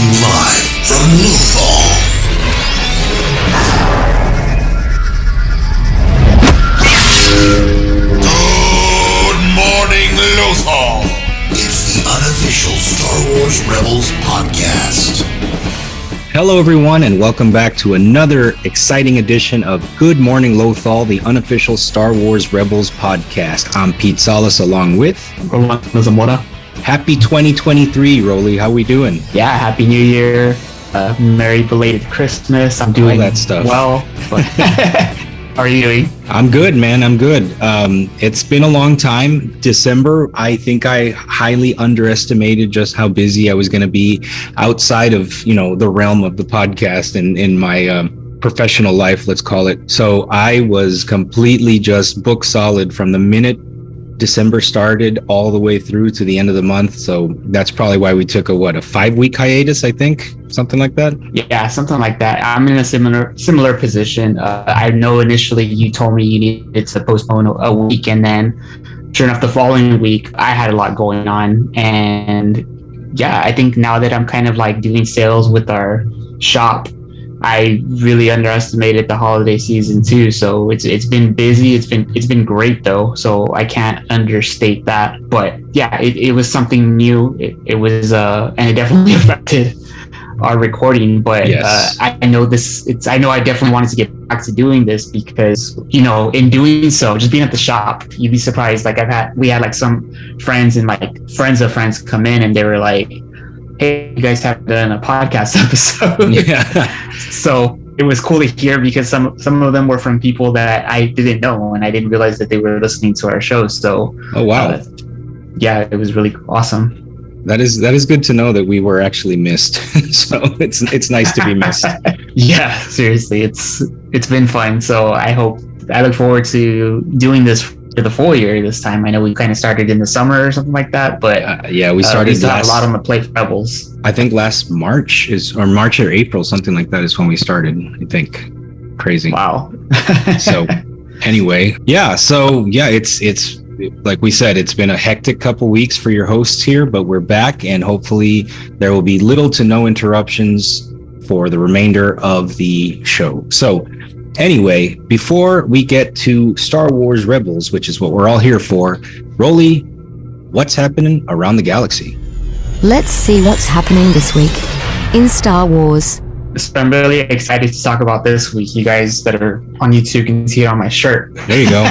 Broadcasting live from Lothal. Good morning, Lothal. It's the Unofficial Star Wars Rebels podcast. Hello, everyone, and welcome back to another exciting edition of Good Morning Lothal, the Unofficial Star Wars Rebels podcast. I'm Pete Salas, along with Rolando Zamora. Happy 2023, Rolly. How we doing? Yeah, Happy New Year. Merry belated Christmas. I'm doing all that stuff. Well. But how are you doing? I'm good, man. I'm good. It's been a long time. December, I think I highly underestimated just how busy I was going to be outside of, the realm of the podcast and in my professional life, let's call it. So I was completely just book solid from the minute December started all the way through to the end of the month. So that's probably why we took a 5-week hiatus, I think, something like that. Yeah, something like that. I'm in a similar position. I know initially you told me you needed to postpone a week, and then sure enough, the following week I had a lot going on. And yeah, I think now that I'm kind of like doing sales with our shop, I really underestimated the holiday season too. So it's been busy. It's been great though. So I can't understate that. But yeah, it was something new. It was and it definitely affected our recording. But yes. I know I definitely wanted to get back to doing this because in doing so, just being at the shop, you'd be surprised. Like we had like some friends and like friends of friends come in, and they were like, hey, you guys haven't done a podcast episode. Yeah. So it was cool to hear because some of them were from people that I didn't know, and I didn't realize that they were listening to our show. So oh wow. Yeah, it was really awesome. That is good to know that we were actually missed. So it's nice to be missed. Yeah, seriously, it's been fun. So I look forward to doing this for the full year this time. I know we kind of started in the summer or something like that, but yeah, we started we still have a lot on the plate for Rebels. I think last March or April, something like that is when we started, I think. Crazy. Wow. So anyway, yeah. So yeah, it's like we said, it's been a hectic couple weeks for your hosts here, but we're back, and hopefully there will be little to no interruptions for the remainder of the show. So anyway, before we get to Star Wars Rebels, which is what we're all here for, Rolly, what's happening around the galaxy? Let's see what's happening this week in Star Wars. So I'm really excited to talk about this week. You guys that are on YouTube can see it on my shirt. There you go.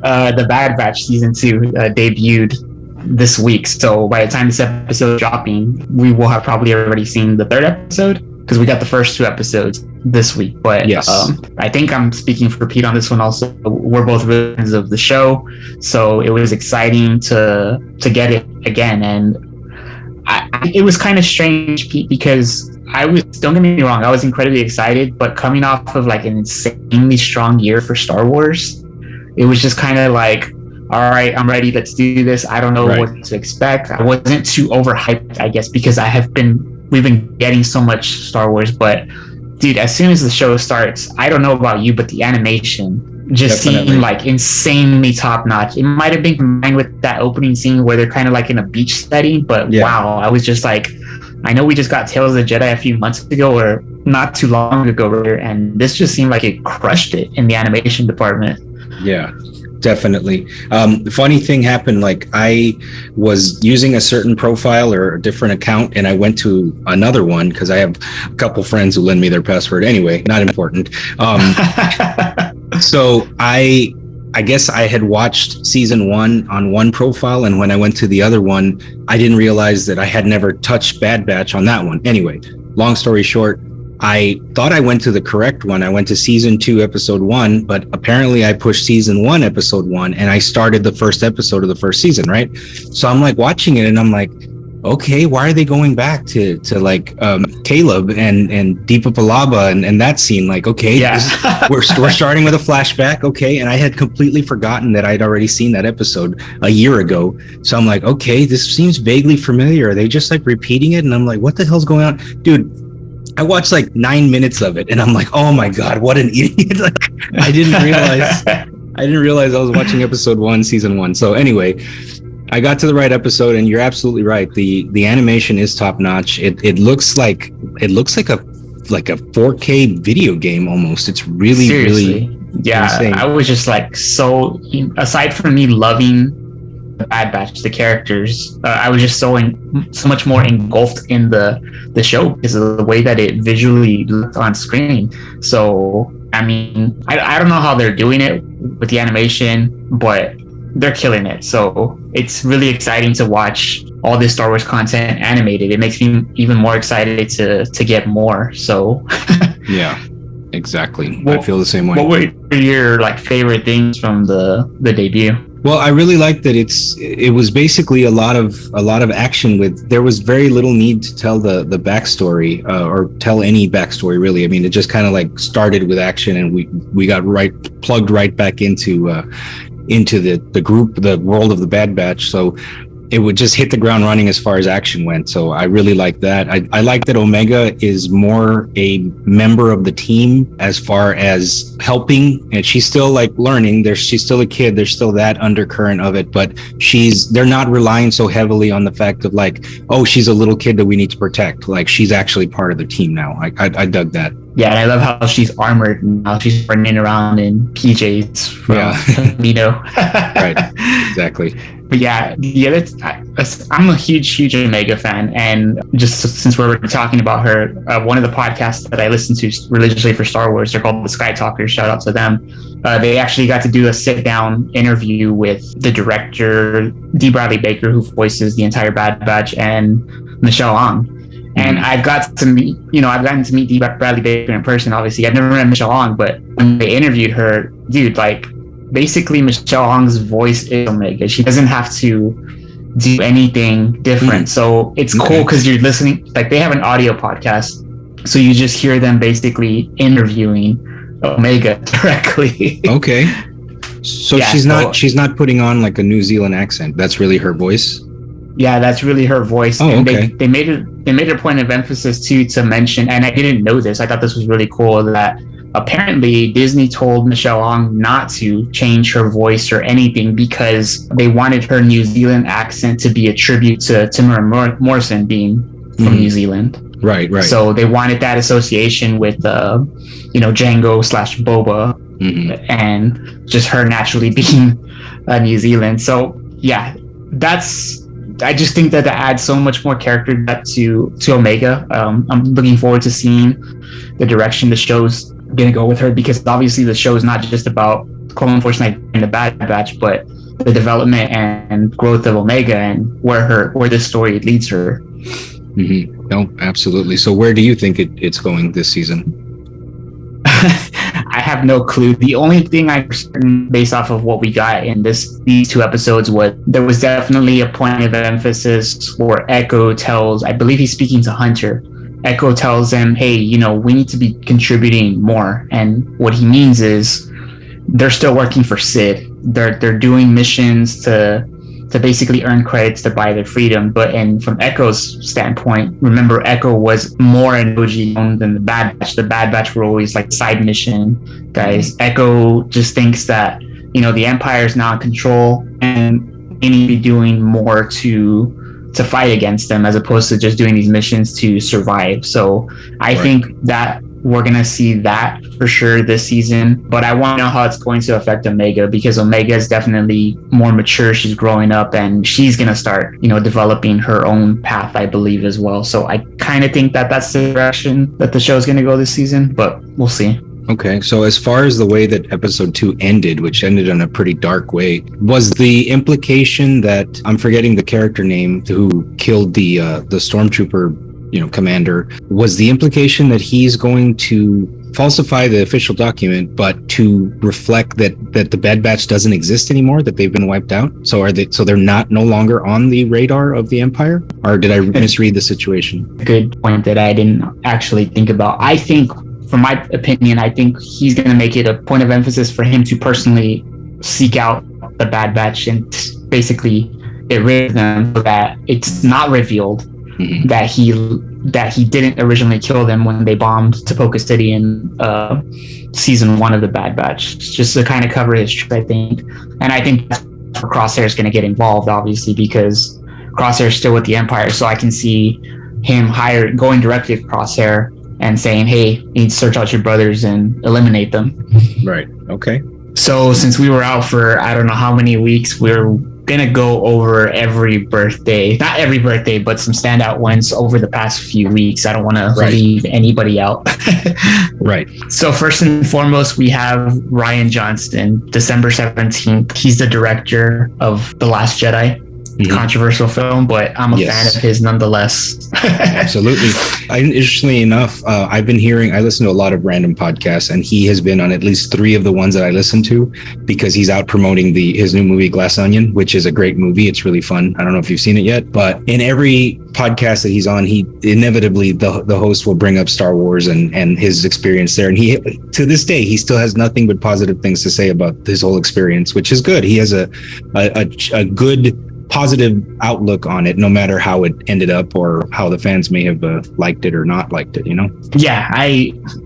The Bad Batch Season 2 debuted this week. So by the time this episode is dropping, we will have probably already seen the third episode because we got the first 2 episodes this week. But yes. I think I'm speaking for Pete on this one also. We're both fans of the show, so it was exciting to get it again. And it was kind of strange, Pete, because don't get me wrong, I was incredibly excited, but coming off of like an insanely strong year for Star Wars, it was just kind of like, all right, I'm ready, let's do this. I don't know what to expect. I wasn't too overhyped, I guess, because we've been getting so much Star Wars. But dude, as soon as the show starts, I don't know about you, but the animation just seemed like insanely top notch. It might have been combined with that opening scene where they're kind of like in a beach setting, but wow, I was just like, I know we just got Tales of the Jedi a few months ago or not too long ago, and this just seemed like it crushed it in the animation department. Yeah, definitely. The funny thing happened, like I was using a certain profile or a different account, and I went to another one because I have a couple friends who lend me their password. Anyway, not important. So I guess I had watched season 1 on one profile, and when I went to the other one, I didn't realize that I had never touched Bad Batch on that one. Anyway, long story short, I thought I went to the correct one. I went to season 2, episode 1, but apparently I pushed season 1, episode 1, and I started the first episode of the first season, right? So I'm like watching it, and I'm like, okay, why are they going back to like Caleb and Deepa Palaba and that scene? Like, okay, we're starting with a flashback, okay, and I had completely forgotten that I'd already seen that episode a year ago. So I'm like, okay, this seems vaguely familiar. Are they just like repeating it? And I'm like, what the hell's going on, dude? I watched like 9 minutes of it, and I'm like, oh my god, what an idiot! Like, I didn't realize I was watching episode 1, season 1. So anyway, I got to the right episode, and you're absolutely right. The animation is top notch. It looks like a 4K video game almost. It's really Seriously. really Yeah, insane. I was just like so. Aside from me loving the Bad Batch, the characters, I was just so much more engulfed in the show because of the way that it visually looked on screen. So I mean, I don't know how they're doing it with the animation, but they're killing it. So it's really exciting to watch all this Star Wars content animated. It makes me even more excited to get more. So Yeah, exactly. Well, I feel the same way. what were your like favorite things from the debut? Well, I really like that it was basically a lot of action with, there was very little need to tell the backstory or tell any backstory really. I mean, it just kind of like started with action, and we got plugged right back into the group, the world of the Bad Batch. So it would just hit the ground running as far as action went. So I really like that. I like that Omega is more a member of the team as far as helping, and she's still like learning. She's still a kid. There's still that undercurrent of it, but they're not relying so heavily on the fact of like, oh, she's a little kid that we need to protect. Like, she's actually part of the team now. I dug that. Yeah, and I love how she's armored now. She's running around in PJs from Vito. Right, exactly. But yeah, I'm a huge Omega fan, and just since we're talking about her, one of the podcasts that I listen to religiously for Star Wars, they're called the Sky Talkers. Shout out to them. They actually got to do a sit-down interview with the director D. Bradley Baker, who voices the entire Bad Batch, and Michelle Ang. And I've gotten to meet D. Bradley Baker in person. Obviously, I've never met Michelle Ang, but when they interviewed her, dude, like, basically Michelle Ang's voice is Omega. She doesn't have to do anything different. So it's cool because you're listening, like, they have an audio podcast, so you just hear them basically interviewing Omega directly. Okay. So yeah, she's not putting on like a New Zealand accent. That's really her voice. Yeah, that's really her voice. Oh, and okay. They made a point of emphasis too to mention, and I didn't know this, I thought this was really cool, that apparently Disney told Michelle Ang not to change her voice or anything because they wanted her New Zealand accent to be a tribute to Temuera Morrison being from New Zealand. Right. So they wanted that association with Django / Boba, and just her naturally being New Zealand. So yeah, I just think that adds so much more character depth to Omega. I'm looking forward to seeing the direction the show's gonna go with her, because obviously the show is not just about Clone Force 9 and the Bad Batch, but the development and growth of Omega and where this story leads her. No, absolutely. So where do you think it's going this season? I have no clue. The only thing I'm certain based off of what we got in these 2 episodes was there was definitely a point of emphasis where Echo tells, I believe he's speaking to Hunter. Echo tells him, hey, we need to be contributing more. And what he means is they're still working for Sid. They're doing missions to basically earn credits to buy their freedom. But from Echo's standpoint, remember, Echo was more an OG than the Bad Batch. The Bad Batch were always like side mission guys. Echo just thinks that, the Empire is now in control and they need to be doing more to fight against them as opposed to just doing these missions to survive. So I think that we're going to see that for sure this season, but I want to know how it's going to affect Omega, because Omega is definitely more mature. She's growing up and she's going to start, developing her own path, I believe, as well. So I kind of think that that's the direction that the show is going to go this season, but we'll see. Okay, so as far as the way that episode 2 ended, which ended in a pretty dark way, was the implication that, I'm forgetting the character name who killed the stormtrooper, commander, was the implication that he's going to falsify the official document, but to reflect that the Bad Batch doesn't exist anymore, that they've been wiped out? So they're no longer on the radar of the Empire? Or did I misread the situation? Good point that I didn't actually think about. I think, from my opinion, I think he's going to make it a point of emphasis for him to personally seek out the Bad Batch and basically get rid of them, so that it's not revealed that he didn't originally kill them when they bombed Tapoka City in season 1 of the Bad Batch, just to kind of cover his tracks, I think. And I think that's for Crosshair is going to get involved, obviously, because Crosshair is still with the Empire. So I can see him going directly to Crosshair and saying, hey, you need to search out your brothers and eliminate them. Right. Okay. So since we were out for I don't know how many weeks, we're gonna go over every birthday, not every birthday, but some standout ones over the past few weeks. I don't want to leave anybody out. Right. So first and foremost, we have Rian Johnson, December 17th. He's the director of The Last Jedi. Controversial film, but I'm a fan of his nonetheless. Absolutely. Interestingly enough, I listen to a lot of random podcasts, and he has been on at least 3 of the ones that I listen to, because he's out promoting his new movie Glass Onion, which is a great movie. It's really fun. I don't know if you've seen it yet, but in every podcast that he's on, he inevitably the host will bring up Star Wars and his experience there, and he to this day he still has nothing but positive things to say about his whole experience, which is good. He has a good positive outlook on it, no matter how it ended up or how the fans may have liked it or not liked it, Yeah,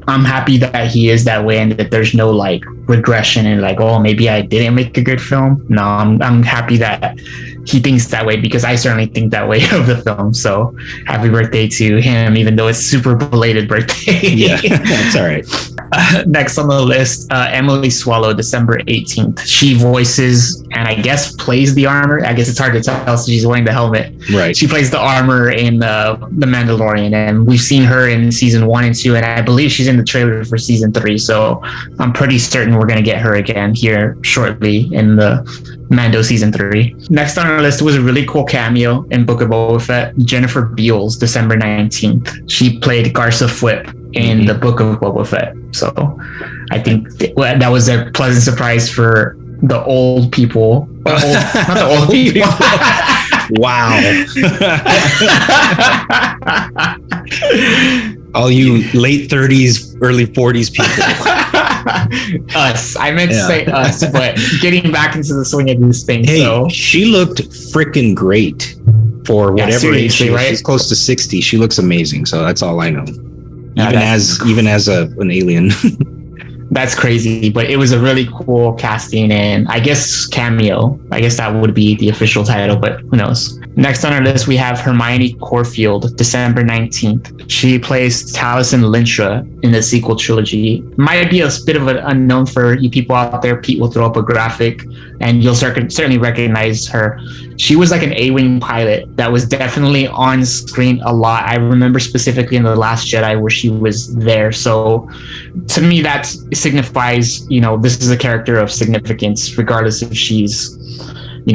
I'm happy that he is that way, and that there's no like regression and like, oh, maybe I didn't make a good film. No, I'm happy that he thinks that way, because I certainly think that way of the film. So happy birthday to him, even though it's super belated birthday. Yeah, that's all right. Next on the list, Emily Swallow, December 18th. She voices and I guess plays the armor. I guess it's hard to tell, so she's wearing the helmet. Right. She plays the armor in the Mandalorian, and we've seen her in season 1 and 2, and I believe she's in the trailer for season 3. So I'm pretty certain we're gonna get her again here shortly in the Mando season 3. Next on our list was a really cool cameo in Book of Boba Fett. Jennifer Beals, December 19th. She played Garsa Fwip in the Book of Boba Fett. So I think that was a pleasant surprise for the old people. Not the old people. Wow. All you late 30s, early 40s people. Us. I meant to say us, but getting back into the swing of this thing. Hey, so she looked freaking great for whatever age she is. Right? She's close to 60. She looks amazing. So that's all I know. Yeah, even as an alien. That's crazy, but it was a really cool casting, and I guess cameo. I guess that would be the official title, but who knows. Next on our list, we have Hermione Corfield, December 19th. She plays Taliesin Lintra in the sequel trilogy. Might be a bit of an unknown for you people out there. Pete will throw up a graphic, and you'll certainly recognize her. She was like an A-Wing pilot that was definitely on screen a lot. I remember specifically in The Last Jedi where she was there. So to me, that signifies, this is a character of significance, regardless if she's,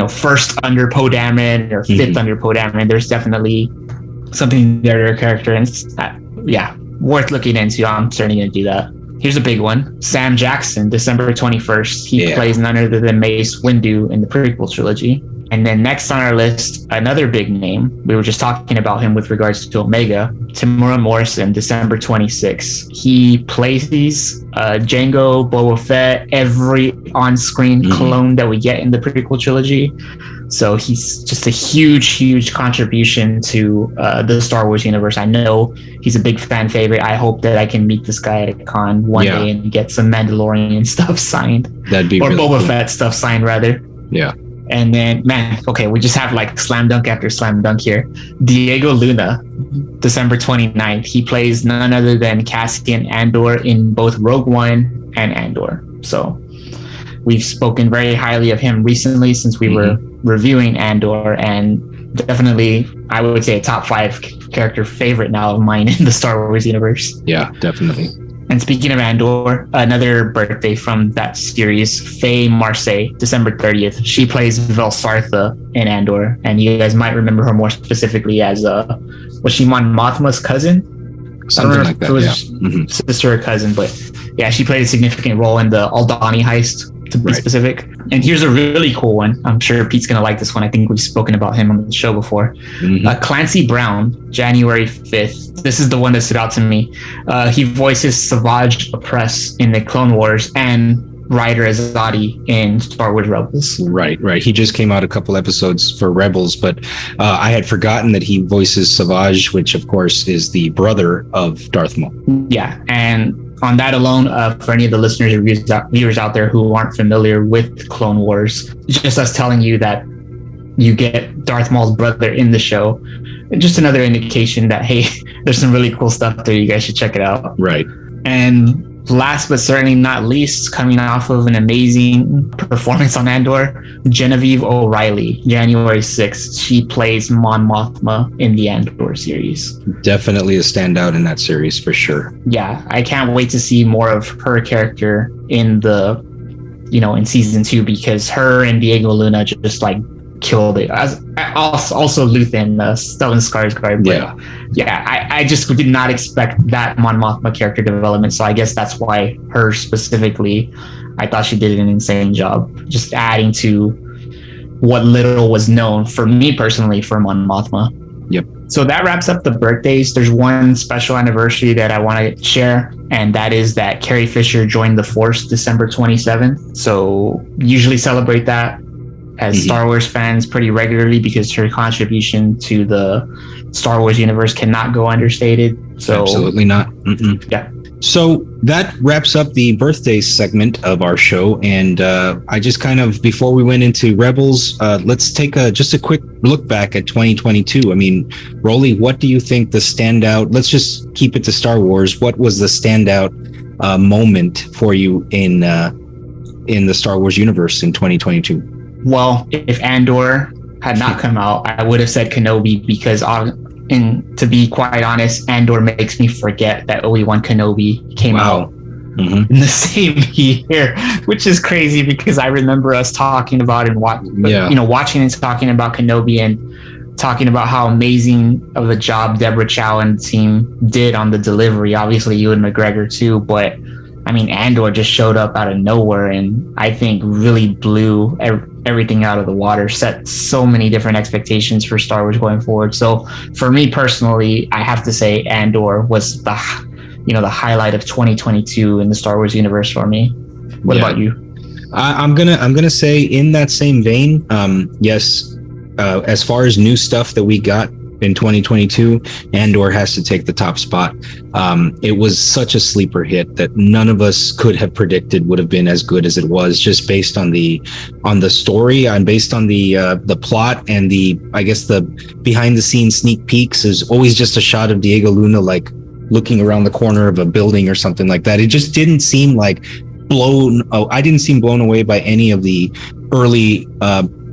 first under Poe Dameron or fifth under Poe Dameron. There's definitely something there to her character, and it's, worth looking into. I'm certainly going to do that. Here's a big one. Sam Jackson, December 21st. He plays none other than Mace Windu in the prequel trilogy. And then next on our list, another big name. We were just talking about him with regards to Omega. Temuera Morrison, December 26th. He plays Jango, Boba Fett, every on-screen clone that we get in the prequel trilogy. So he's just a huge contribution to the Star Wars universe. I know he's a big fan favorite. I hope that I can meet this guy at a con one day and get some Mandalorian stuff signed. That'd be really Boba cool. Fett stuff signed, rather. Yeah. And then, we just have like slam dunk after slam dunk here. Diego Luna, December 29th. He plays none other than Cassian Andor in both Rogue One and Andor. So we've spoken very highly of him recently since we were reviewing Andor, and definitely, I would say, a top 5 character favorite now of mine in the Star Wars universe. Yeah, definitely. And speaking of Andor, another birthday from that series, Faye Marseille, December 30th. She plays Velsartha in Andor, and you guys might remember her more specifically as was she Mon Mothma's cousin? Something like that, yeah. Sister or cousin, but yeah, she played a significant role in the Aldhani heist, to be specific. And here's a really cool one. I'm sure Pete's gonna like this one. I think we've spoken about him on the show before. Clancy Brown, January 5th. This is the one that stood out to me. He voices Savage Opress in the Clone Wars and Ryder Azadi in Star Wars Rebels. Right. He just came out a couple episodes for Rebels, but I had forgotten that he voices Savage, which of course is the brother of Darth Maul. Yeah, and on that alone, for any of the listeners or viewers out there who aren't familiar with Clone Wars, just us telling you that you get Darth Maul's brother in the show, just another indication that, hey, there's some really cool stuff there. You guys should check it out. Right. And last but certainly not least, coming off of an amazing performance on Andor, Genevieve O'Reilly, January 6th. She plays Mon Mothma in the Andor series. Definitely a standout in that series for sure. Yeah, I can't wait to see more of her character in in season 2, because her and Diego Luna just like killed it. Also Luthen, Stellan Skarsgård. I just did not expect that Mon Mothma character development, so I guess that's why her specifically, I thought she did an insane job just adding to what little was known for me personally for Mon Mothma. Yep. So that wraps up the birthdays. There's one special anniversary that I want to share, and that is that Carrie Fisher joined the Force December 27th. So usually celebrate that as Star Wars fans pretty regularly, because her contribution to the Star Wars universe cannot go understated. So absolutely not. Yeah. So that wraps up the birthday segment of our show. And I just kind of, before we went into Rebels, let's take just a quick look back at 2022. I mean, Rolly, what do you think the standout, let's just keep it to Star Wars. What was the standout moment for you in the Star Wars universe in 2022? Well, if Andor had not come out, I would have said Kenobi, because to be quite honest, Andor makes me forget that Obi-Wan Kenobi came out in the same year, which is crazy, because I remember us talking about and watching and talking about Kenobi and talking about how amazing of a job Deborah Chow and the team did on the delivery. Obviously, Ewan McGregor too, but I mean, Andor just showed up out of nowhere, and I think really blew everything out of the water, set so many different expectations for Star Wars going forward. So for me personally, I have to say Andor was the highlight of 2022 in the Star Wars universe for me. What about you? I'm gonna say in that same vein, yes. As far as new stuff that we got in 2022, Andor has to take the top spot. It was such a sleeper hit that none of us could have predicted would have been as good as it was, just based on the story and based on the plot, and I guess the behind the scenes sneak peeks is always just a shot of Diego Luna like looking around the corner of a building or something like that. It just didn't seem like I didn't seem blown away by any of the early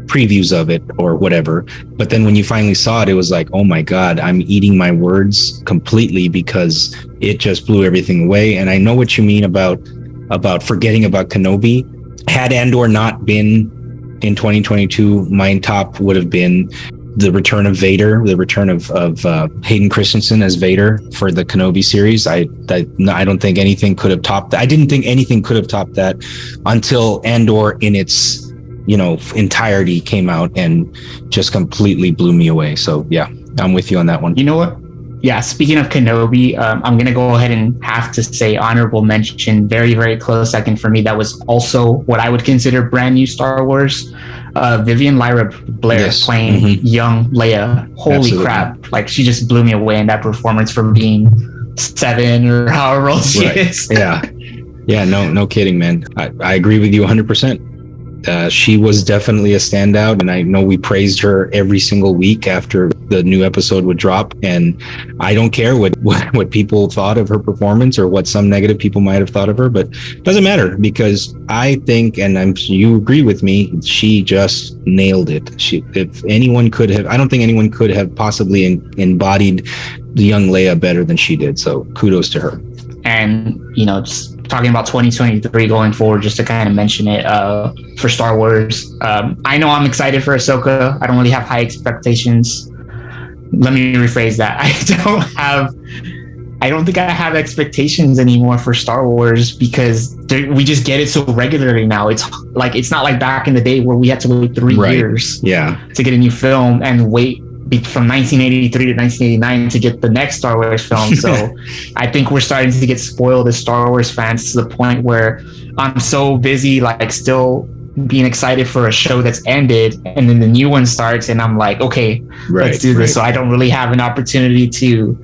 previews of it or whatever, but then when you finally saw it, it was like, oh my god, I'm eating my words completely, because it just blew everything away. And I know what you mean about forgetting about Kenobi. Had Andor not been in 2022, my top would have been the return of Vader, the return of Hayden Christensen as Vader for the Kenobi series. I don't think anything could have topped that. I didn't think anything could have topped that until Andor in its entirety came out and just completely blew me away. So yeah, I'm with you on that one. You know what? Yeah, speaking of Kenobi, I'm going to go ahead and have to say honorable mention, very, very close second for me. That was also what I would consider brand new Star Wars. Vivian Lyra Blair playing young Leia. Holy Absolutely. Crap. Like, she just blew me away in that performance for being 7 or however old she is. Yeah, no kidding, man. I agree with you 100%. She was definitely a standout, and I know we praised her every single week after the new episode would drop, and I don't care what people thought of her performance or what some negative people might have thought of her, but it doesn't matter, because I think, and you agree with me, she just nailed it. If anyone could have, I don't think anyone could have possibly embodied the young Leia better than she did, so kudos to her. And just talking about 2023 going forward, just to kind of mention it, for Star Wars, I know I'm excited for Ahsoka. I don't really have high expectations. Let me rephrase that. I don't think I have expectations anymore for Star Wars, because we just get it so regularly now. It's not like back in the day where we had to wait 3 years to get a new film and wait from 1983 to 1989 to get the next Star Wars film. So I think we're starting to get spoiled as Star Wars fans, to the point where I'm so busy, like still being excited for a show that's ended, and then the new one starts, and I'm like, okay, let's do this. So I don't really have an opportunity to,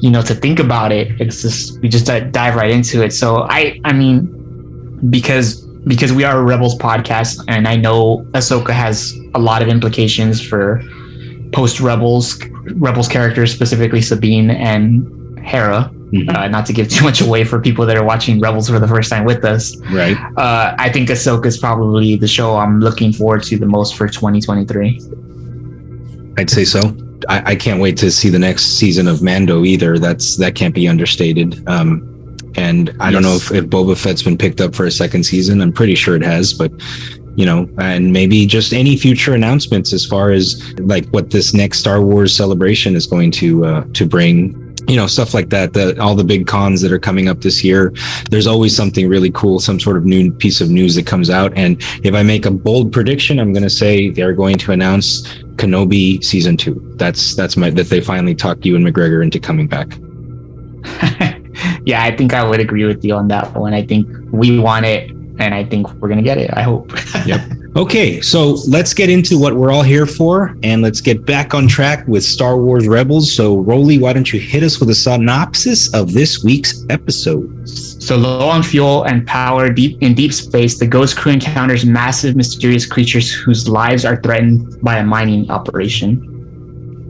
to think about it. It's just, we just dive right into it. So I mean, because we are a Rebels podcast, and I know Ahsoka has a lot of implications for post-Rebels characters, specifically Sabine and Hera. Not to give too much away for people that are watching Rebels for the first time with us. Right. I think Ahsoka is probably the show I'm looking forward to the most for 2023. I'd say so. I can't wait to see the next season of Mando either. That can't be understated. And I don't know if Boba Fett's been picked up for a second season. I'm pretty sure it has, but and maybe just any future announcements as far as like what this next Star Wars celebration is going to bring. Stuff like that, all the big cons that are coming up this year, there's always something really cool, some sort of new piece of news that comes out. And if I make a bold prediction, I'm going to say they're going to announce Kenobi season 2. That's that they finally talked Ewan McGregor into coming back. Yeah, I think I would agree with you on that one. I think we want it, and I think we're going to get it. I hope. Yep. Okay, so let's get into what we're all here for, and let's get back on track with Star Wars Rebels. So, Rolly, why don't you hit us with a synopsis of this week's episode? So, low on fuel and power in deep space, the Ghost crew encounters massive, mysterious creatures whose lives are threatened by a mining operation.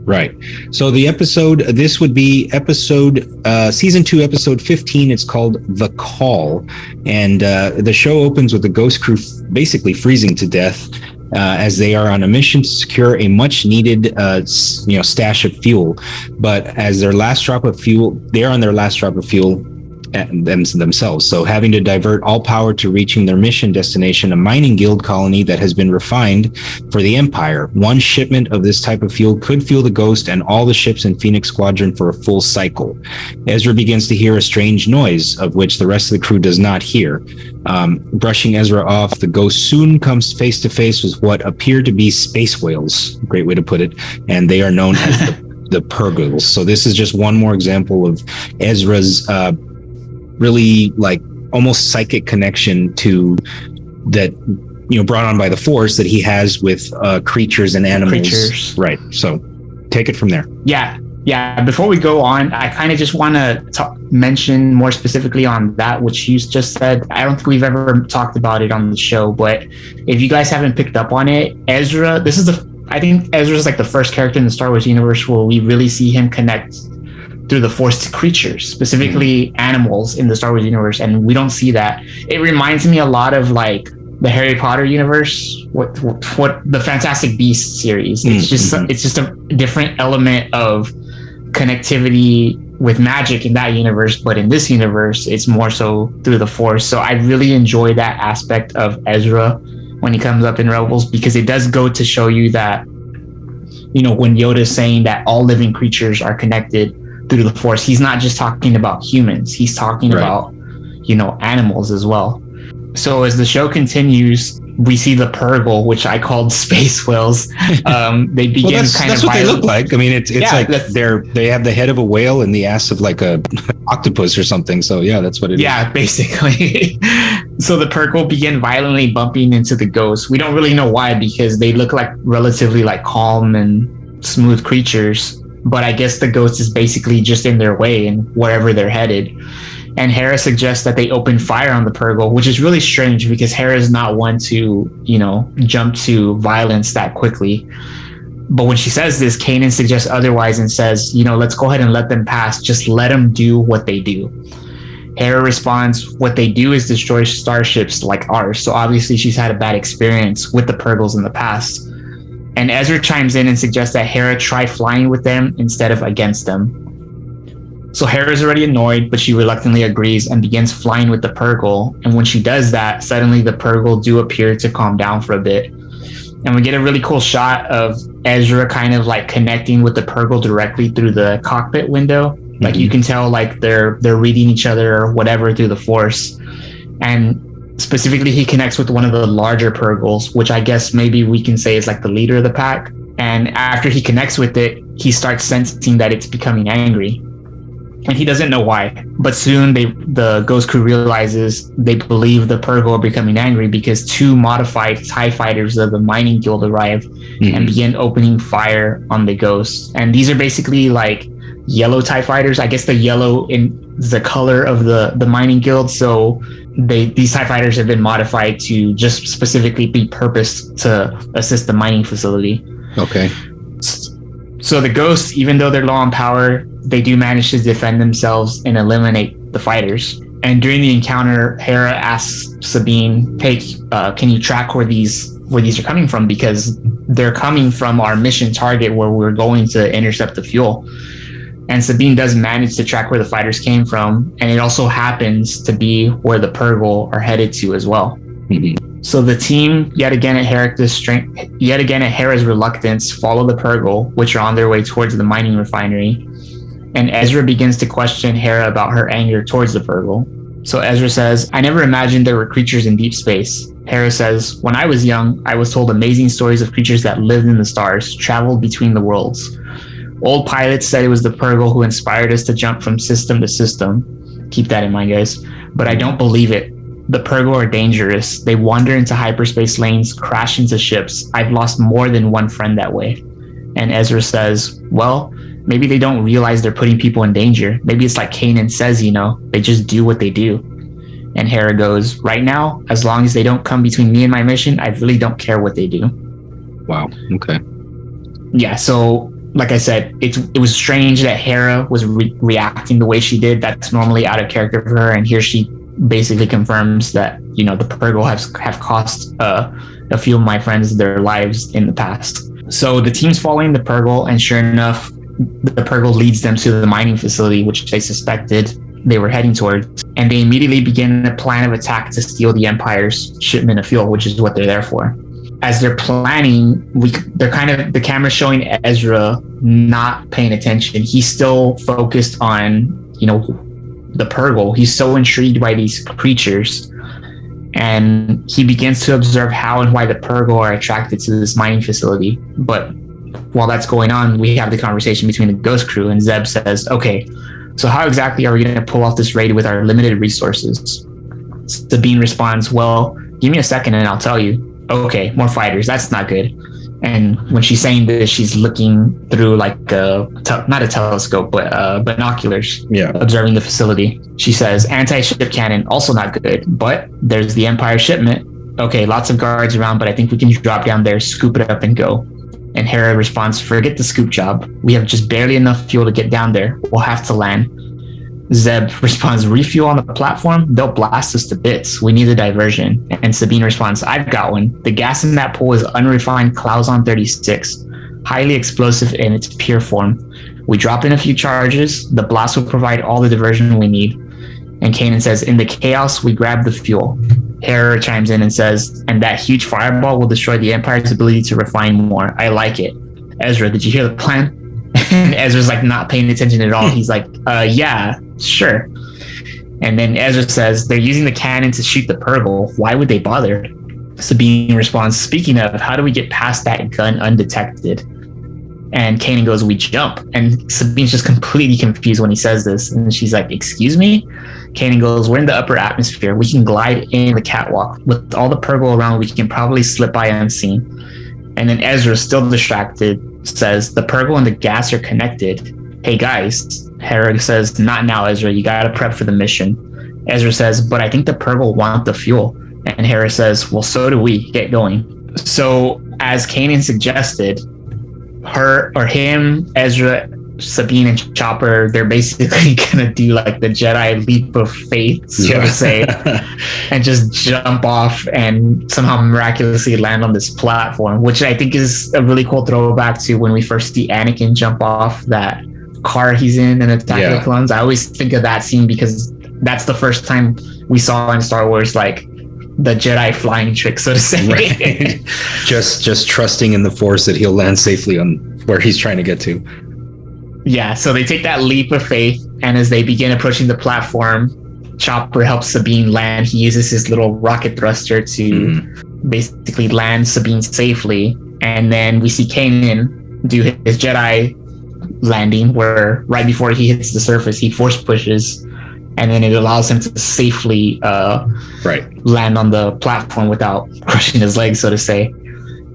Right. So the episode, this would be season 2, episode 15. It's called The Call. And the show opens with the Ghost crew basically freezing to death as they are on a mission to secure a much needed, stash of fuel. But as their last drop of fuel, they're on their last drop of fuel themselves. So having to divert all power to reaching their mission destination, a mining guild colony that has been refined for the Empire. One shipment of this type of fuel could fuel the Ghost and all the ships in Phoenix Squadron for a full cycle. Ezra begins to hear a strange noise, of which the rest of the crew does not hear. Brushing Ezra off, the Ghost soon comes face to face with what appear to be space whales. Great way to put it. And they are known as the Purgles. So this is just one more example of Ezra's really like almost psychic connection to that, brought on by the Force that he has with creatures and animals. Right. So take it from there. Yeah. Before we go on, I kind of just want to mention more specifically on that, which you just said. I don't think we've ever talked about it on the show, but if you guys haven't picked up on it, Ezra, I think Ezra's like the first character in the Star Wars universe where we really see him connect through the Force to creatures, specifically animals in the Star Wars universe, and we don't see that. It reminds me a lot of like the Harry Potter universe, what the Fantastic Beasts series. It's just a different element of connectivity with magic in that universe, but in this universe, it's more so through the Force. So I really enjoy that aspect of Ezra when he comes up in Rebels, because it does go to show you that, when Yoda is saying that all living creatures are connected through the Force, he's not just talking about humans, he's talking about animals as well. So as the show continues, we see the Purgle, which I called space whales. They begin that's what they look like. I mean, it's like they have the head of a whale and the ass of like a octopus or something. So yeah, that's what it is. Yeah, basically. So the Purgle begin violently bumping into the Ghost. We don't really know why, because they look like relatively like calm and smooth creatures. But I guess the Ghost is basically just in their way and wherever they're headed. And Hera suggests that they open fire on the Purgle, which is really strange because Hera is not one to, jump to violence that quickly. But when she says this, Kanan suggests otherwise and says, let's go ahead and let them pass. Just let them do what they do. Hera responds, what they do is destroy starships like ours. So obviously she's had a bad experience with the Purgles in the past. And Ezra chimes in and suggests that Hera try flying with them instead of against them. So Hera's already annoyed, but she reluctantly agrees and begins flying with the Purgle. And when she does that, suddenly the Purgle do appear to calm down for a bit. And we get a really cool shot of Ezra kind of like connecting with the Purgle directly through the cockpit window. Like you can tell like they're reading each other or whatever through the Force. And specifically, he connects with one of the larger Purgles, which I guess maybe we can say is like the leader of the pack. And after he connects with it, he starts sensing that it's becoming angry. and he doesn't know why. But soon the ghost crew realizes they believe the Purgle are becoming angry because 2 modified TIE fighters of the mining guild arrive and begin opening fire on the ghosts. And these are basically like yellow TIE fighters. I guess the yellow in the color of the mining guild. So these TIE fighters have been modified to just specifically be purposed to assist the mining facility. Okay. So the ghosts, even though they're low on power, they do manage to defend themselves and eliminate the fighters. And during the encounter, Hera asks Sabine, "Hey, can you track where these are coming from? Because they're coming from our mission target where we're going to intercept the fuel." And Sabine does manage to track where the fighters came from, and it also happens to be where the Purgle are headed to as well. So the team, yet again at Hera's reluctance, follow the Purgle, which are on their way towards the mining refinery. And Ezra begins to question Hera about her anger towards the Purgle. So Ezra says, "I never imagined there were creatures in deep space." Hera says, "When I was young, I was told amazing stories of creatures that lived in the stars, traveled between the worlds. Old pilots said it was the Purgle who inspired us to jump from system to system." Keep that in mind, guys. "But I don't believe it. The Purgle are dangerous. They wander into hyperspace lanes, crash into ships. I've lost more than one friend that way." And Ezra says, "Well, maybe they don't realize they're putting people in danger. Maybe it's like Kanan says, they just do what they do." And Hera goes, "Right now, as long as they don't come between me and my mission, I really don't care what they do." Wow. Okay. Yeah, so like I said, it was strange that Hera was reacting the way she did. That's normally out of character for her, and here she basically confirms that the Purgle have cost a few of my friends their lives in the past. So the team's following the Purgle, and sure enough, the Purgle leads them to the mining facility, which they suspected they were heading towards, and they immediately begin a plan of attack to steal the Empire's shipment of fuel, which is what they're there for. As they're planning, the camera's showing Ezra not paying attention. He's still focused on, the Purgle. He's so intrigued by these creatures, and he begins to observe how and why the Purgle are attracted to this mining facility. But while that's going on, we have the conversation between the ghost crew, and Zeb says, "Okay, so how exactly are we going to pull off this raid with our limited resources?" Sabine responds, "Well, give me a second and I'll tell you." "Okay, more fighters. That's not good." And when she's saying this, she's looking through like not a telescope, but binoculars, observing the facility. She says, "Anti-ship cannon, also not good, but there's the Empire shipment. Okay, lots of guards around, but I think we can drop down there, scoop it up and go." And Hera responds, "Forget the scoop job. We have just barely enough fuel to get down there. We'll have to land." Zeb responds, "Refuel on the platform? They'll blast us to bits. We need a diversion." And Sabine responds, "I've got one. The gas in that pool is unrefined Clauson 36, highly explosive in its pure form. We drop in a few charges. The blast will provide all the diversion we need." And Kanan says, "In the chaos, we grab the fuel." Hera chimes in and says, "And that huge fireball will destroy the Empire's ability to refine more. I like it. Ezra, did you hear the plan?" And Ezra's like not paying attention at all. He's like, "Yeah, sure." And then Ezra says, "They're using the cannon to shoot the Purgle. Why would they bother?" Sabine responds, "Speaking of, how do we get past that gun undetected?" And Kanan goes, "We jump." And Sabine's just completely confused when he says this. And she's like, "Excuse me?" Kanan goes, "We're in the upper atmosphere. We can glide in the catwalk. With all the Purgle around, we can probably slip by unseen." And then Ezra, still distracted, says, "The Purgle and the gas are connected. Hey guys." Hera says, "Not now, Ezra. You gotta prep for the mission." Ezra says, "But I think the Purgle want the fuel." And Hera says, "Well, so do we. Get going." So as Kanan suggested, Ezra, Sabine, and Chopper, they're basically gonna do like the Jedi leap of faith, so to say, and just jump off and somehow miraculously land on this platform, which I think is a really cool throwback to when we first see Anakin jump off that car he's in Attack of the Clones. I always think of that scene because that's the first time we saw in Star Wars like the Jedi flying trick, so to say. Right. just trusting in the Force that he'll land safely on where he's trying to get to. Yeah, so they take that leap of faith, and as they begin approaching the platform, Chopper helps Sabine land. He uses his little rocket thruster to basically land Sabine safely, and then we see Kanan do his Jedi landing, where right before he hits the surface, he force pushes, and then it allows him to safely land on the platform without crushing his legs, so to say.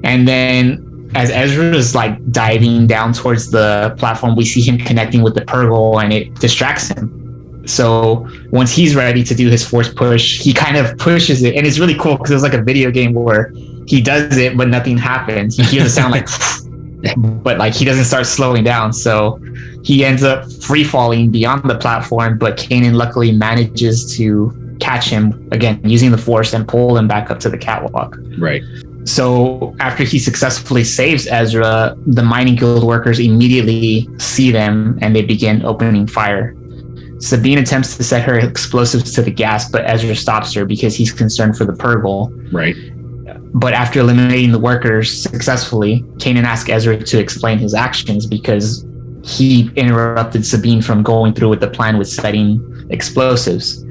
And then as Ezra is like diving down towards the platform, we see him connecting with the Purgle, and it distracts him. So once he's ready to do his force push, he kind of pushes it, and it's really cool because it's like a video game where he does it but nothing happens. You hear the sound like but like he doesn't start slowing down, so he ends up free falling beyond the platform, but Kanan luckily manages to catch him again using the force and pull him back up to the catwalk. Right. So after he successfully saves Ezra, the mining guild workers immediately see them and they begin opening fire. Sabine attempts to set her explosives to the gas, but Ezra stops her because he's concerned for the Purgle. Right. But after eliminating the workers successfully, Kanan asks Ezra to explain his actions because he interrupted Sabine from going through with the plan with setting explosives.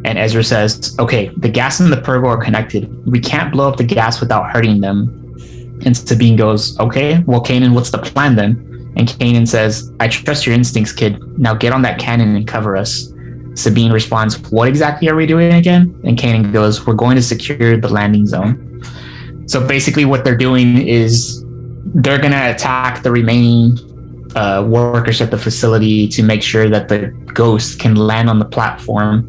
And Ezra says, okay, the gas and the Purgle are connected. We can't blow up the gas without hurting them. And Sabine goes, okay, well, Kanan, what's the plan then? And Kanan says, I trust your instincts, kid. Now get on that cannon and cover us. Sabine responds, what exactly are we doing again? And Kanan goes, we're going to secure the landing zone. So basically what they're doing is they're going to attack the remaining workers at the facility to make sure that the Ghost can land on the platform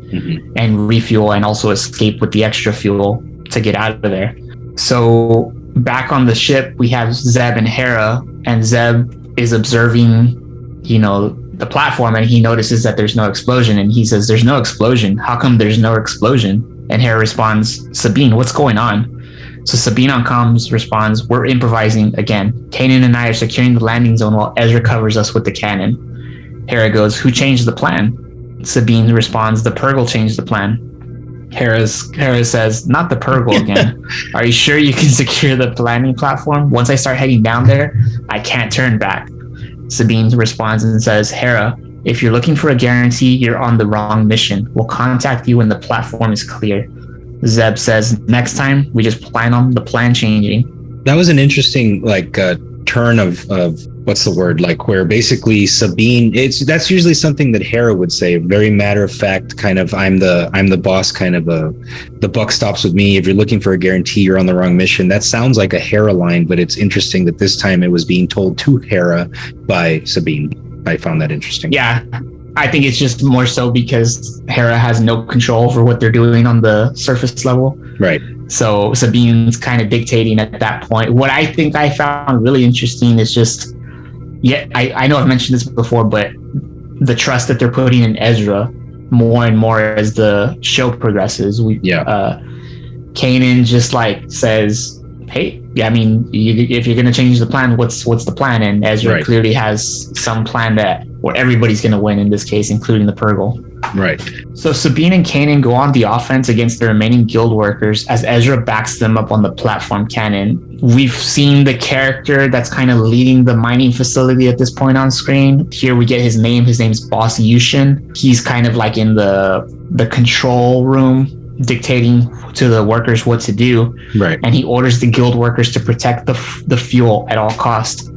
and refuel and also escape with the extra fuel to get out of there. So back on the ship, we have Zeb and Hera, and Zeb is observing, the platform, and he notices that there's no explosion, and he says, there's no explosion. How come there's no explosion? And Hera responds, Sabine, what's going on? So Sabine on comms responds, we're improvising again. Kanan and I are securing the landing zone while Ezra covers us with the cannon. Hera goes, who changed the plan? Sabine responds, the Purgle changed the plan. Hera says, not the Purgle again. Are you sure you can secure the landing platform? Once I start heading down there, I can't turn back. Sabine responds and says, Hera, if you're looking for a guarantee, you're on the wrong mission. We'll contact you when the platform is clear. Zeb says, next time, we just plan on the plan changing. That was an interesting, turn of what's the word, where basically Sabine, that's usually something that Hera would say, very matter of fact, kind of, I'm the boss, kind of the buck stops with me. If you're looking for a guarantee, you're on the wrong mission. That sounds like a Hera line, but it's interesting that this time it was being told to Hera by Sabine. I found that interesting. Yeah, I think it's just more so because Hera has no control over what they're doing on the surface level. Right. So Sabine's kind of dictating at that point. What I think I found really interesting is just, I know I've mentioned this before, but the trust that they're putting in Ezra more and more as the show progresses. Kanan just says, hey, if you're going to change the plan, what's the plan? And Ezra clearly has some plan where everybody's going to win in this case, including the Purgle. Right. So Sabine and Kanan go on the offense against the remaining guild workers as Ezra backs them up on the platform cannon. We've seen the character that's kind of leading the mining facility at this point on screen. Here we get his name. His name's Boss Yushin. He's kind of in the control room, dictating to the workers what to do. Right. And he orders the guild workers to protect the fuel at all costs.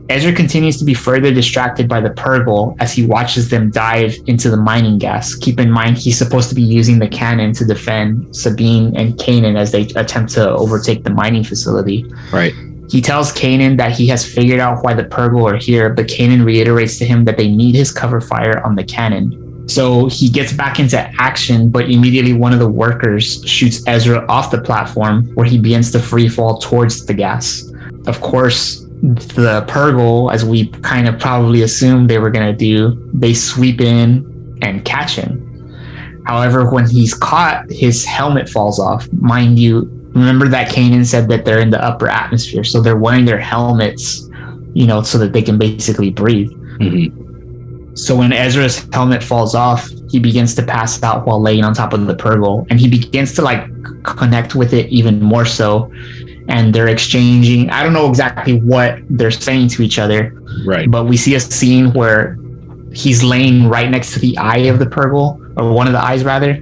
Ezra continues to be further distracted by the Purgle as he watches them dive into the mining gas. Keep in mind, he's supposed to be using the cannon to defend Sabine and Kanan as they attempt to overtake the mining facility. Right. He tells Kanan that he has figured out why the Purgle are here, but Kanan reiterates to him that they need his cover fire on the cannon. So he gets back into action, but immediately one of the workers shoots Ezra off the platform, where he begins to free fall towards the gas. Of course, the Purgle, as we kind of probably assumed they were going to do, they sweep in and catch him. However, when he's caught, his helmet falls off. Mind you, remember that Kanan said that they're in the upper atmosphere, so they're wearing their helmets, so that they can basically breathe. Mm-hmm. So when Ezra's helmet falls off, he begins to pass out while laying on top of the Purgle, and he begins to connect with it even more so. And they're exchanging, I don't know exactly what they're saying to each other. Right. But we see a scene where he's laying right next to the eye of the Purgle, or one of the eyes rather.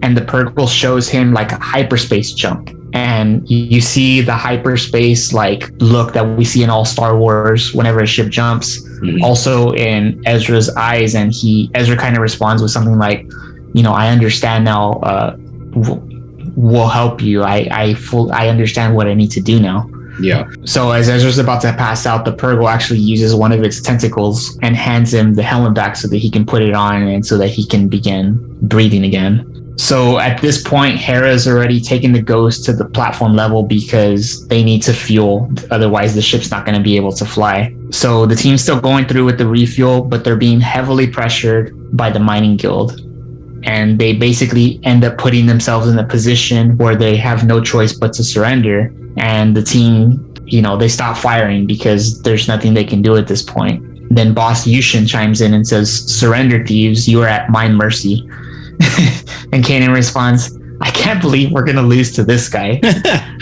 And the Purgle shows him a hyperspace jump. And you see the hyperspace look that we see in all Star Wars whenever a ship jumps. also in Ezra's eyes, and Ezra kind of responds with something like, I understand now, we'll help you. I understand what I need to do now. Yeah. So as Ezra's about to pass out, the Purgle actually uses one of its tentacles and hands him the helmet back so that he can put it on and so that he can begin breathing again. So at this point, Hera's already taken the Ghost to the platform level because they need to fuel. Otherwise, the ship's not going to be able to fly. So the team's still going through with the refuel, but they're being heavily pressured by the mining guild. And they basically end up putting themselves in a position where they have no choice but to surrender. And the team, they stop firing because there's nothing they can do at this point. Then Boss Yushin chimes in and says, "Surrender, thieves, you are at my mercy." And Kanan responds, "I can't believe we're going to lose to this guy."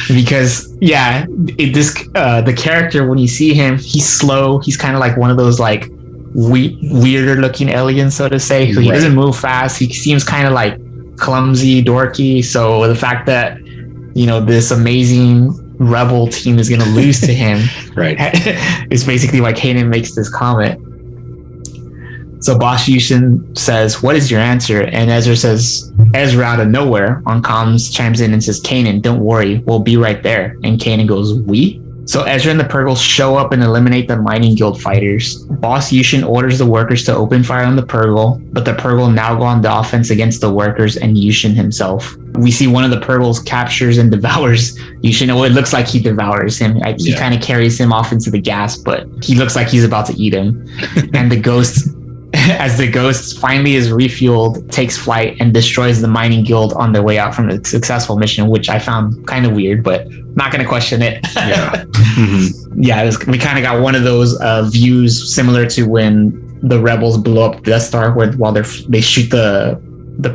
Because, the character, when you see him, he's slow. He's kind of like one of those like weirder looking aliens, so to say. He doesn't move fast. He seems kind of like clumsy, dorky. So the fact that, this amazing rebel team is going to lose to him, right, is basically why Kanan makes this comment. So Boss Yushin says, "What is your answer?" And Ezra out of nowhere on comms chimes in and says, "Kanan, don't worry, we'll be right there." And Kanan goes, "We?" So Ezra and the Purgle show up and eliminate the mining guild fighters. Boss Yushin orders the workers to open fire on the Purgle, but the Purgle now go on the offense against the workers and Yushin himself. We see one of the Purgles captures and devours Yushin. It looks like he devours him. He kind of carries him off into the gas, but he looks like he's about to eat him. And the Ghost... as the Ghost finally is refueled, takes flight and destroys the mining guild on their way out from the successful mission, which I found kind of weird, but not going to question it. Yeah. We kind of got one of those views similar to when the rebels blew up Death Star while they shoot the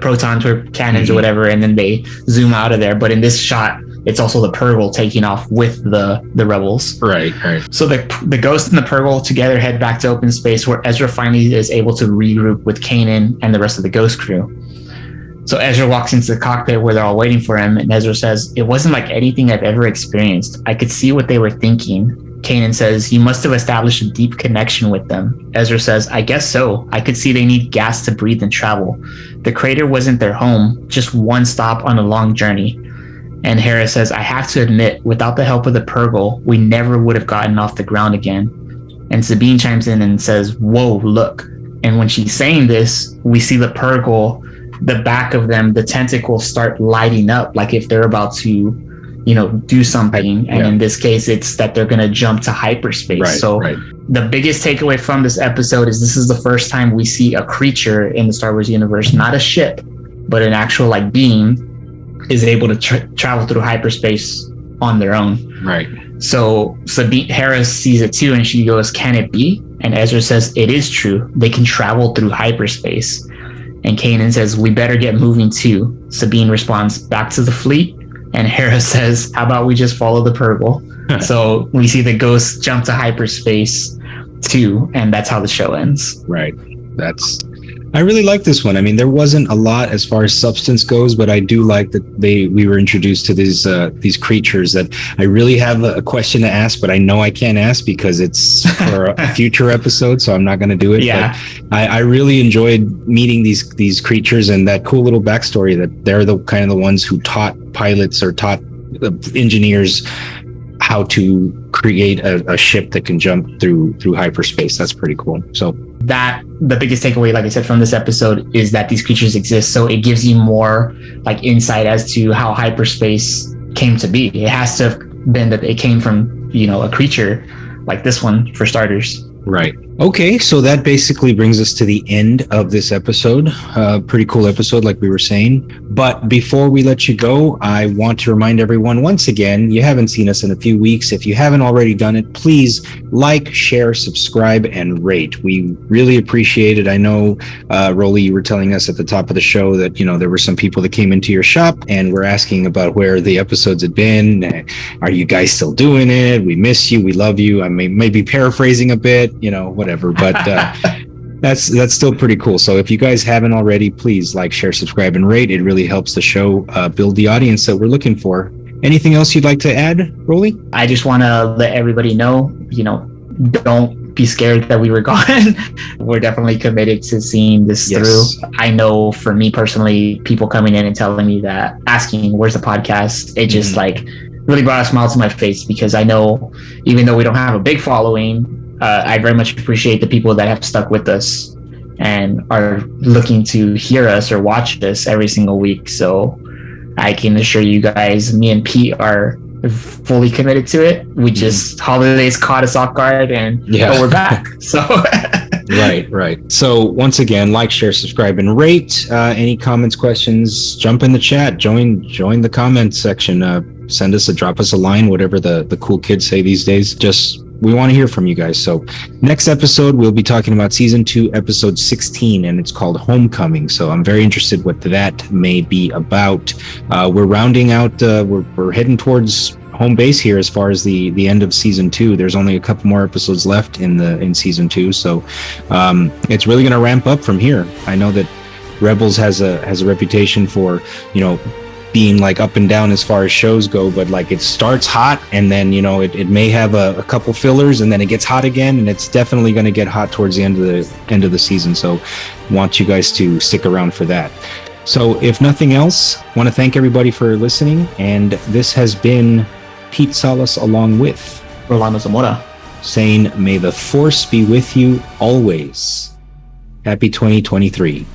proton torp cannons or whatever, and then they zoom out of there. But in this shot, it's also the Purgle taking off with the rebels. Right. So the Ghost and the Purgle together head back to open space, where Ezra finally is able to regroup with Kanan and the rest of the Ghost crew. So Ezra walks into the cockpit where they're all waiting for him, and Ezra says, "It wasn't like anything I've ever experienced. I could see what they were thinking." Kanan says, "You must have established a deep connection with them." Ezra says, "I guess so. I could see they need gas to breathe and travel. The crater wasn't their home, just one stop on a long journey." And Hera says, "I have to admit, without the help of the Purgle, we never would have gotten off the ground again." And Sabine chimes in and says, "Whoa, look." And when she's saying this, we see the Purgle, the back of them, the tentacles start lighting up like if they're about to, do something. And in this case, it's that they're going to jump to hyperspace. The biggest takeaway from this episode is this is the first time we see a creature in the Star Wars universe, not a ship, but an actual being, is able to travel through hyperspace on their own. Right. So Hera sees it too, and she goes, "Can it be?" And Ezra says, "It is true. They can travel through hyperspace." And Kanan says, "We better get moving too." Sabine responds, "Back to the fleet." And Hera says, "How about we just follow the Purgle?" So we see the Ghosts jump to hyperspace too, and that's how the show ends. Right. I really like this one. I mean, there wasn't a lot as far as substance goes, but I do like that we were introduced to these creatures that I really have a question to ask, but I know I can't ask because it's for a future episode, so I'm not going to do it. Yeah. But I really enjoyed meeting these creatures and that cool little backstory that they're the kind of the ones who taught pilots or taught engineers how to create a ship that can jump through hyperspace. That's pretty cool. So the biggest takeaway, like I said, from this episode is that these creatures exist. So it gives you more insight as to how hyperspace came to be. It has to have been that it came from, a creature like this one, for starters. Right. Okay, so that basically brings us to the end of this episode. Pretty cool episode, like we were saying. But before we let you go, I want to remind everyone once again, you haven't seen us in a few weeks. If you haven't already done it, please like, share, subscribe, and rate. We really appreciate it. I know, Rolly, you were telling us at the top of the show that, there were some people that came into your shop and were asking about where the episodes had been. Are you guys still doing it? We miss you. We love you. I may be paraphrasing a bit, whatever. But that's still pretty cool. So if you guys haven't already, please like, share, subscribe, and rate. It really helps the show build the audience that we're looking for. Anything else you'd like to add, Rolly? I just want to let everybody know, don't be scared that we were gone. We're definitely committed to seeing this through. I know for me personally, people coming in and telling me that, asking, where's the podcast? It just like really brought a smile to my face, because I know even though we don't have a big following, I very much appreciate the people that have stuck with us and are looking to hear us or watch us every single week. So I can assure you guys, me and Pete are fully committed to it. We just holidays caught us off guard, and we're back. So right. So once again, like, share, subscribe, and rate. Any comments, questions, jump in the chat. Join the comments section. Drop us a line, whatever the cool kids say these days. We want to hear from you guys. So next episode, we'll be talking about season 2, episode 16, and it's called Homecoming. So I'm very interested what that may be about. We're rounding out, we're heading towards home base here as far as the end of season 2. There's only a couple more episodes left in season 2. So it's really going to ramp up from here. I know that Rebels has a reputation for, being like up and down as far as shows go, but like it starts hot, and then it may have a couple fillers, and then it gets hot again, and it's definitely going to get hot towards the end of the season. So want you guys to stick around for that. So if nothing else, want to thank everybody for listening, and this has been Pete Salas along with Rolando Zamora, saying may the force be with you always. Happy 2023.